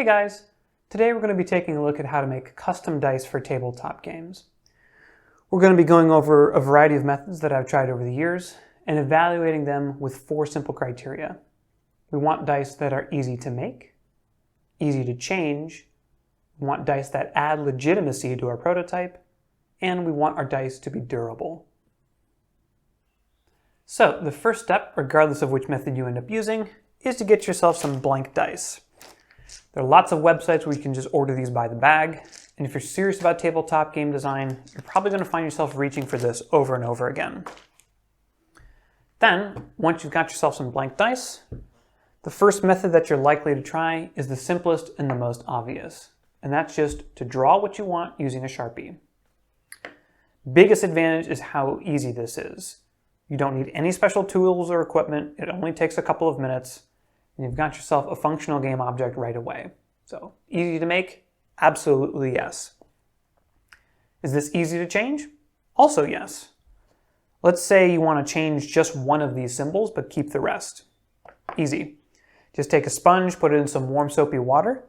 Hey guys! Today we're going to be taking a look at how to make custom dice for tabletop games. We're going to be going over a variety of methods that I've tried over the years and evaluating them with 4 simple criteria. We want dice that are easy to make, easy to change, we want dice that add legitimacy to our prototype, and we want our dice to be durable. So the first step, regardless of which method you end up using, is to get yourself some blank dice. There are lots of websites where you can just order these by the bag, and if you're serious about tabletop game design, you're probably going to find yourself reaching for this over and over again. Then, once you've got yourself some blank dice, the first method that you're likely to try is the simplest and the most obvious, and that's just to draw what you want using a Sharpie. Biggest advantage is how easy this is. You don't need any special tools or equipment, it only takes a couple of minutes, and you've got yourself a functional game object right away. So, easy to make? Absolutely yes. Is this easy to change? Also yes. Let's say you want to change just one of these symbols, but keep the rest. Easy. Just take a sponge, put it in some warm soapy water,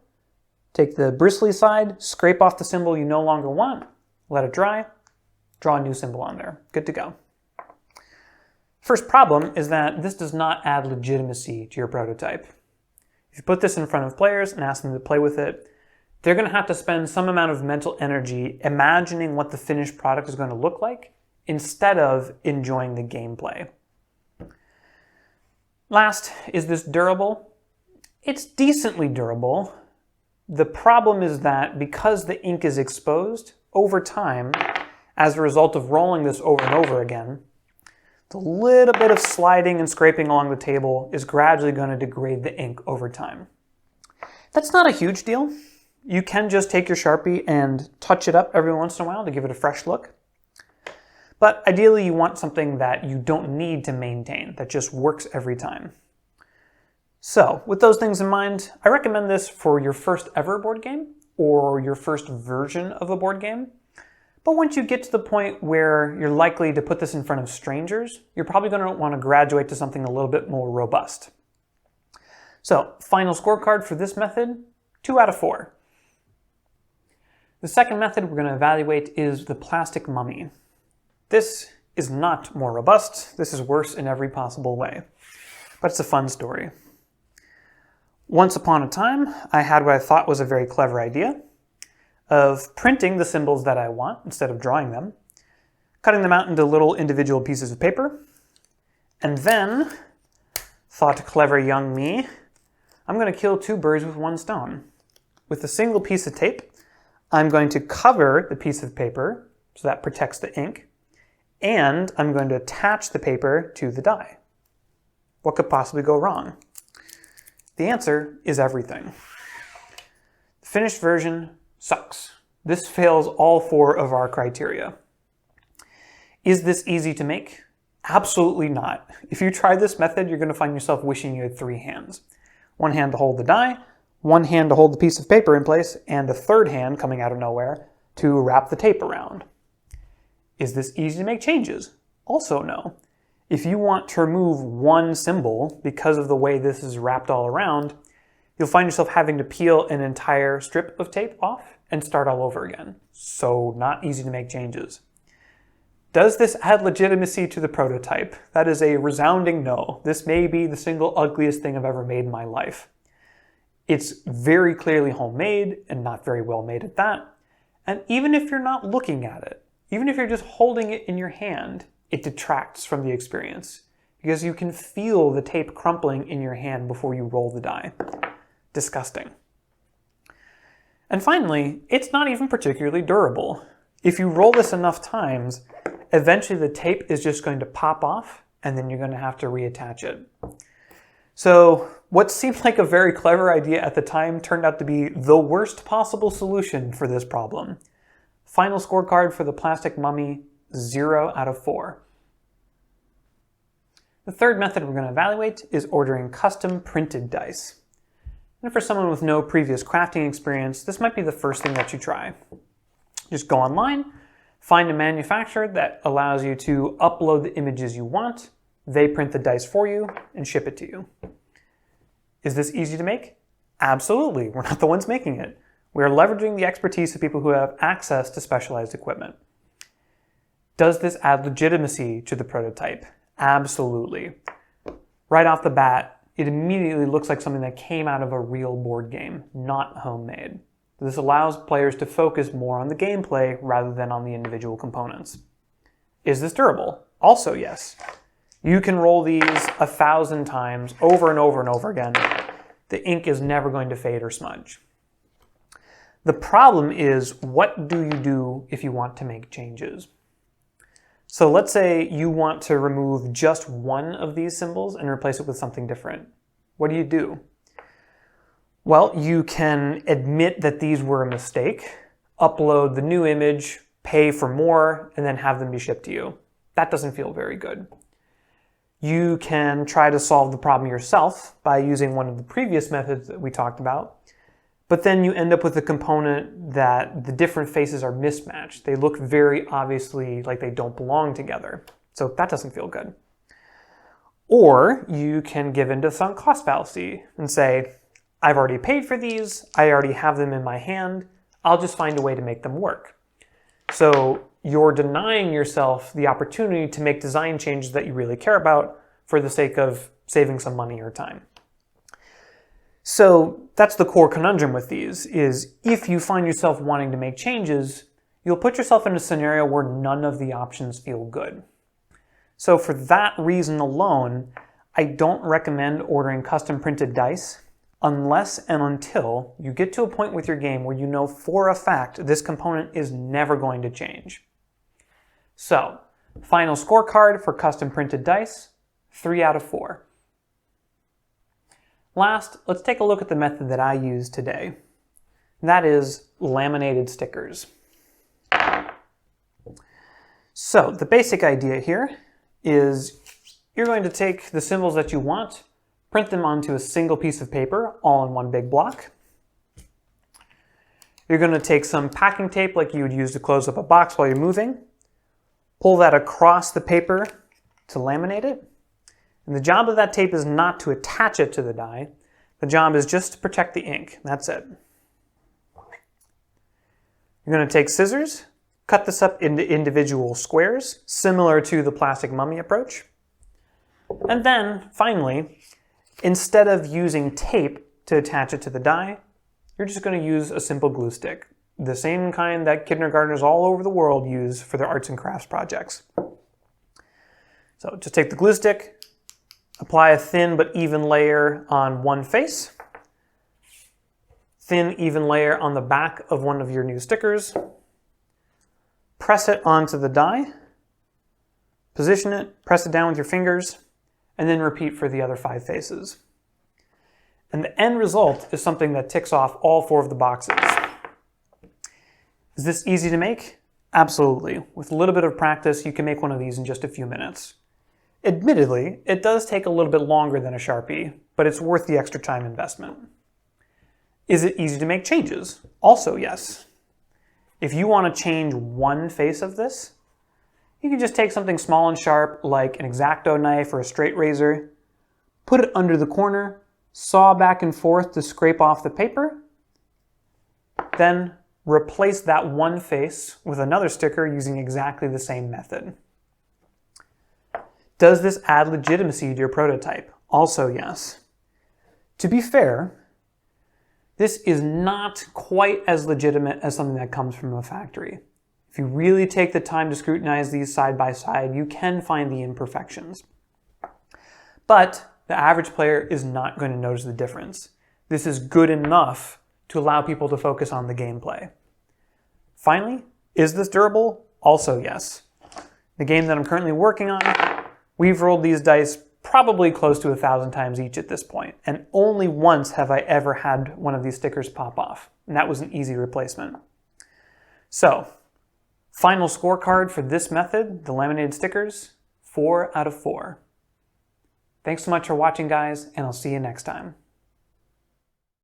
take the bristly side, scrape off the symbol you no longer want, let it dry, draw a new symbol on there. Good to go. First problem is that this does not add legitimacy to your prototype. If you put this in front of players and ask them to play with it, they're going to have to spend some amount of mental energy imagining what the finished product is going to look like instead of enjoying the gameplay. Last, is this durable? It's decently durable. The problem is that because the ink is exposed, over time, as a result of rolling this over and over again, the little bit of sliding and scraping along the table is gradually going to degrade the ink over time. That's not a huge deal. You can just take your Sharpie and touch it up every once in a while to give it a fresh look. But ideally you want something that you don't need to maintain, that just works every time. So, with those things in mind, I recommend this for your first ever board game or your first version of a board game. But once you get to the point where you're likely to put this in front of strangers, you're probably going to want to graduate to something a little bit more robust. So, final scorecard for this method, 2 out of 4. The second method we're going to evaluate is the plastic mummy. This is not more robust, this is worse in every possible way. But it's a fun story. Once upon a time, I had what I thought was a very clever idea of printing the symbols that I want instead of drawing them, cutting them out into little individual pieces of paper, and then, thought clever young me, I'm going to kill 2 birds with 1 stone. With a single piece of tape, I'm going to cover the piece of paper, so that protects the ink, and I'm going to attach the paper to the die. What could possibly go wrong? The answer is everything. The finished version sucks. This fails all 4 of our criteria. Is this easy to make? Absolutely not. If you try this method, you're going to find yourself wishing you had 3 hands. 1 hand to hold the die, 1 hand to hold the piece of paper in place, and a 3rd hand coming out of nowhere to wrap the tape around. Is this easy to make changes? Also no. If you want to remove 1 symbol because of the way this is wrapped all around, you'll find yourself having to peel an entire strip of tape off and start all over again. So not easy to make changes. Does this add legitimacy to the prototype? That is a resounding no. This may be the single ugliest thing I've ever made in my life. It's very clearly homemade and not very well made at that. And even if you're not looking at it, even if you're just holding it in your hand, it detracts from the experience because you can feel the tape crumpling in your hand before you roll the die. Disgusting. And finally, it's not even particularly durable. If you roll this enough times, eventually the tape is just going to pop off and then you're going to have to reattach it. So what seemed like a very clever idea at the time turned out to be the worst possible solution for this problem. Final scorecard for the plastic mummy, 0 out of 4. The third method we're going to evaluate is ordering custom printed dice. And for someone with no previous crafting experience, this might be the first thing that you try. Just go online, find a manufacturer that allows you to upload the images you want, they print the dice for you, and ship it to you. Is this easy to make? Absolutely, we're not the ones making it. We are leveraging the expertise of people who have access to specialized equipment. Does this add legitimacy to the prototype? Absolutely. Right off the bat, it immediately looks like something that came out of a real board game, not homemade. This allows players to focus more on the gameplay rather than on the individual components. Is this durable? Also yes. You can roll these 1,000 times over and over and over again. The ink is never going to fade or smudge. The problem is, what do you do if you want to make changes? So let's say you want to remove just one of these symbols and replace it with something different. What do? Well, you can admit that these were a mistake, upload the new image, pay for more, and then have them be shipped to you. That doesn't feel very good. You can try to solve the problem yourself by using one of the previous methods that we talked about, but then you end up with a component that the different faces are mismatched. They look very obviously like they don't belong together. So that doesn't feel good. Or you can give in to sunk cost fallacy and say, I've already paid for these, I already have them in my hand, I'll just find a way to make them work. So you're denying yourself the opportunity to make design changes that you really care about for the sake of saving some money or time. So that's the core conundrum with these, is if you find yourself wanting to make changes, you'll put yourself in a scenario where none of the options feel good. So for that reason alone, I don't recommend ordering custom printed dice unless and until you get to a point with your game where you know for a fact this component is never going to change. So, final scorecard for custom printed dice, 3 out of 4. Last, let's take a look at the method that I use today. That is laminated stickers. So the basic idea here is you're going to take the symbols that you want, print them onto a single piece of paper, all in one big block. You're going to take some packing tape like you would use to close up a box while you're moving, pull that across the paper to laminate it. And the job of that tape is not to attach it to the die. The job is just to protect the ink. That's it. You're going to take scissors, cut this up into individual squares, similar to the plastic mummy approach. And then, finally, instead of using tape to attach it to the die, you're just going to use a simple glue stick, the same kind that kindergartners all over the world use for their arts and crafts projects. So just take the glue stick, apply a thin but even layer on one face, thin even layer on the back of one of your new stickers, press it onto the die, position it, press it down with your fingers, and then repeat for the other 5 faces. And the end result is something that ticks off all 4 of the boxes. Is this easy to make? Absolutely. With a little bit of practice, you can make one of these in just a few minutes. Admittedly, it does take a little bit longer than a Sharpie, but it's worth the extra time investment. Is it easy to make changes? Also yes. If you want to change one face of this, you can just take something small and sharp like an X-Acto knife or a straight razor, put it under the corner, saw back and forth to scrape off the paper, then replace that one face with another sticker using exactly the same method. Does this add legitimacy to your prototype? Also yes. To be fair, this is not quite as legitimate as something that comes from a factory. If you really take the time to scrutinize these side by side, you can find the imperfections. But the average player is not going to notice the difference. This is good enough to allow people to focus on the gameplay. Finally, is this durable? Also yes. The game that I'm currently working on, we've rolled these dice probably close to 1,000 times each at this point, and only once have I ever had one of these stickers pop off, and that was an easy replacement. So, final scorecard for this method, the laminated stickers, 4 out of 4. Thanks so much for watching, guys, and I'll see you next time.